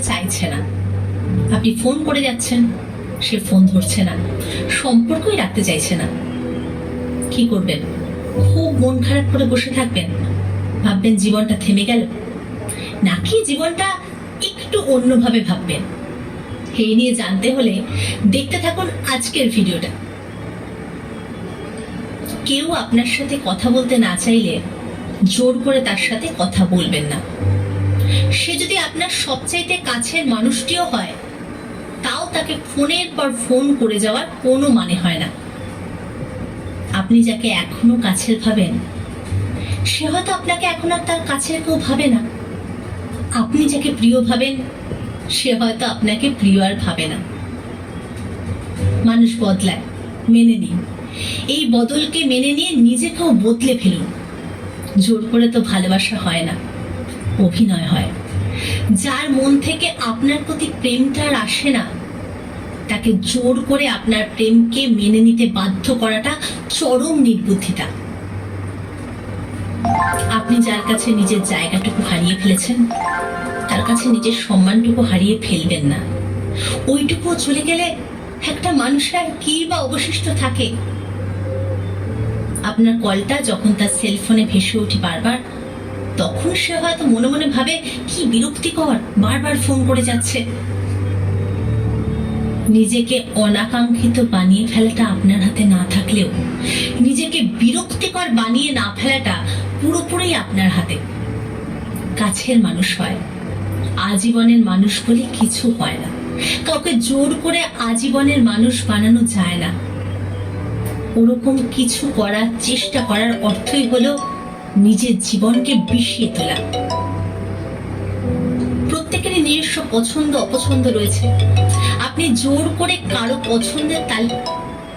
চাইছে না, আপনি ফোন করে যাচ্ছেন, সে ফোন ধরছে না, সম্পর্কই রাখতে চাইছে না। কি করবেন? খুব মন খারাপ করে বসে থাকবেন, ভাববেন জীবনটা থেমে গেল, নাকি জীবনটা একটু অন্যভাবে ভাববেন? এই নিয়ে জানতে হলে দেখতে থাকুন আজকের ভিডিওটা। কেউ আপনার সাথে কথা বলতে না চাইলে জোর করে তার সাথে কথা বলবেন না। সে যদি আপনার সবচাইতে কাছের মানুষটিও হয়, তাও তাকে ফোনের পর ফোন করে যাওয়ার কোনো মানে হয় না। আপনি যাকে এখনো কাছের ভাবেন, সে হয়তো আপনাকে এখন আর তার কাছের কেউ ভাবে না। আপনি যাকে প্রিয় ভাবেন, সে হয়তো আপনাকে প্রিয় আর ভাবে না। মানুষ বদলায়, মেনে নিন। এই বদলকে মেনে নিয়ে নিজেকেও বদলে ফেলুন। জোর করে তো ভালোবাসা হয় না, অভিনয় হয়। যার মন থেকে আপনার প্রতি প্রেমটা আর আসে না, তাকে জোর করে আপনার প্রেমকে মেনে নিতে বাধ্য করাটা চরম নির্বুদ্ধিতা। আপনি যার কাছে নিজের জায়গাটুকু হারিয়ে ফেলেছেন, তার কাছে নিজের সম্মানটুকু হারিয়ে ফেলবেন না। ওইটুকু চলে গেলে একটা মানুষের আর কি বা অবশিষ্ট থাকে? আপনার কলটা যখন তার সেলফোনে ভেসে ওঠে বারবার, তখন সে হয়তো মনে মনে ভাবে, কি বিরক্তিকর, বারবার ফোন করে যাচ্ছে। নিজেকে অনাকাঙ্ক্ষিত বানিয়ে ফেলাটা আপনার হাতে না থাকলেও নিজেকে বিরক্তিকর বানিয়ে না ফেলাটা পুরোপুরি আপনার হাতে। কাছের মানুষ হয়, আজীবনের মানুষ বলে কিছু হয় না। কাউকে জোর করে আজীবনের মানুষ বানানো যায় না। ওরকম কিছু করার চেষ্টা করার অর্থই হলো নিজের জীবনকে বিষিয়ে তোলা। প্রত্যেকেরই নিজস্ব পছন্দ অপছন্দ রয়েছে। আপনি জোর করে কারো পছন্দের